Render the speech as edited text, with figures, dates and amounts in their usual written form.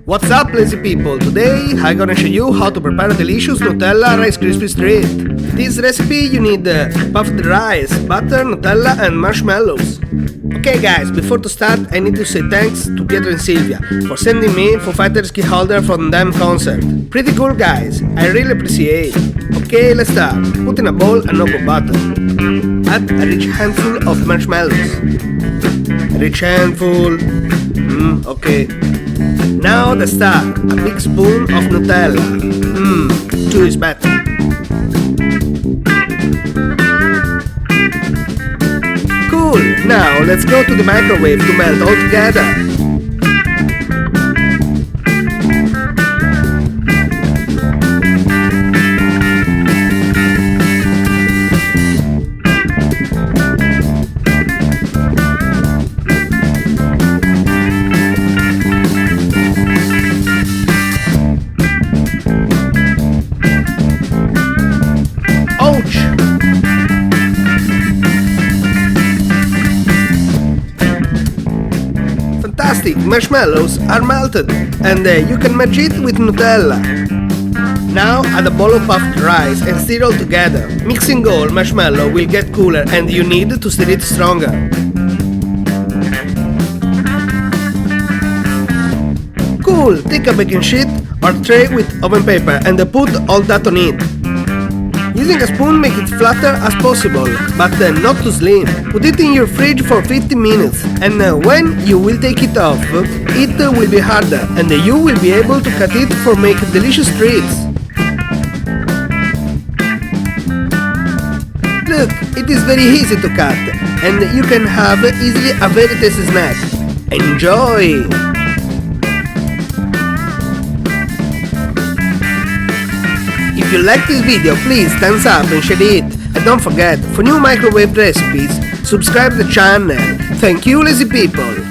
What's up, lazy people? Today I'm gonna show you how to prepare a delicious Nutella Rice Krispies treat. For this recipe you need puffed rice, butter, Nutella and marshmallows. Okay guys, before to start I need to say thanks to Pietro and Silvia for sending me Foo Fighters key holder from them concert. Pretty cool guys, I really appreciate. Okay, let's start. Put in a bowl a knob of butter. Add a rich handful of marshmallows. A rich handful. Okay. Now the star, a big spoon of Nutella. Two is better. Cool, now let's go to the microwave to melt all together. Fantastic, marshmallows are melted and you can merge it with Nutella. Now add a bowl of puffed rice and stir all together. Mixing all marshmallow will get cooler and you need to stir it stronger. Cool, take a baking sheet or tray with oven paper and put all that on it. Using a spoon make it flatter as possible, but not too slim. Put it in your fridge for 15 minutes and when you will take it off, it will be harder and you will be able to cut it for make delicious treats. Look, it is very easy to cut and you can have easily a very tasty snack. Enjoy! If you like this video, please thumbs up and share it. And don't forget, for new microwave recipes, subscribe the channel. Thank you, lazy people!